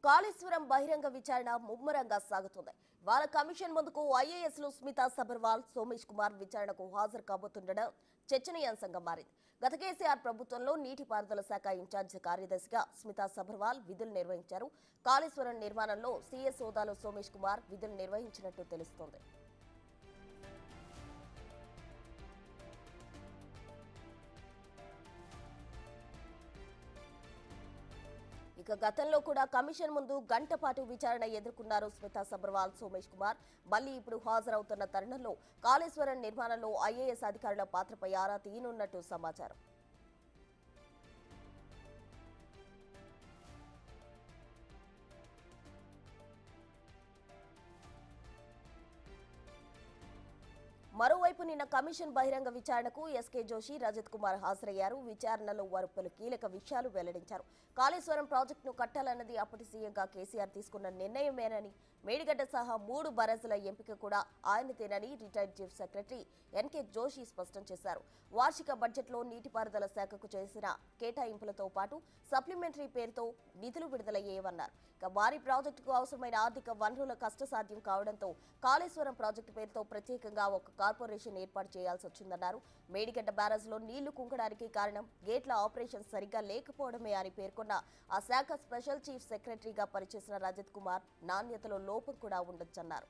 కాళేశ్వరం బహిరంగ విచారణ ముమ్మరంగా సాగుతుంది. వాళ్ళ కమిషన్ ముందుకు ఐఏఎస్లు స్మితా సబర్వాల్, సోమేష్ కుమార్ విచారణకు హాజరు కాబోతుండడం చర్చనీయాంశంగా మారింది. గత కేసీఆర్ ప్రభుత్వంలో నీటిపారుదల శాఖ ఇన్ఛార్జి కార్యదర్శిగా స్మితా సబర్వాల్ విధులు నిర్వహించారు. కాళేశ్వరం నిర్మాణంలో సీఎస్ హోదాలో సోమేష్ కుమార్ విధులు నిర్వహించినట్టు తెలుస్తోంది. ఇక గతంలో కూడా కమిషన్ ముందు గంట పాటు విచారణ ఎదుర్కొన్నారు స్మితా సబర్వాల్, సోమేష్ కుమార్. మళ్లీ ఇప్పుడు హాజరవుతున్న తరుణంలో కాళేశ్వరం నిర్మాణంలో ఐఏఎస్ అధికారుల పాత్రపై ఆరా తీయనున్నట్టు సమాచారం. మరోవైపు నిన్న కమిషన్ బహిరంగ విచారణకు ఎస్కే జోషి, రజత్ కుమార్ హాజరయ్యారు. విచారణలో వారు పలు కీలక విషయాలు వెల్లడించారు. కాళేశ్వరం ప్రాజెక్టును కట్టాలన్నది అప్పటి సీఎంగా కేసీఆర్ తీసుకున్న నిర్ణయమేనని, మేడిగడ్డ సహా 3 బరాజుల ఎంపిక కూడా ఆయనదేనని retired chief secretary N K Joshi స్పష్టం చేశారు. వార్షిక బడ్జెట్లో నీటిపారుదల శాఖకు చేసిన కేటాయింపులతో పాటు సప్లిమెంటరీ పేరుతో నిధులు విడుదలయ్యేవన్నారు. ఇక భారీ ప్రాజెక్టుకు అవసరమైన ఆర్థిక వనరుల కష్టసాధ్యం కావడంతో కాళేశ్వరం ప్రాజెక్టు పేరుతో ప్రత్యేకంగా ఒక కార్పొరేషన్ ఏర్పాటు చేయాల్సి వచ్చిందన్నారు. మేడిగడ్డ బ్యారేజ్లో నీళ్లు కుంగడానికి కారణం గేట్ల ఆపరేషన్ సరిగ్గా లేకపోవడమే అని పేర్కొన్న ఆ శాఖ స్పెషల్ చీఫ్ సెక్రటరీగా పనిచేసిన రజత్ కుమార్ నాణ్యతలో లోపం కూడా ఉండొచ్చన్నారు.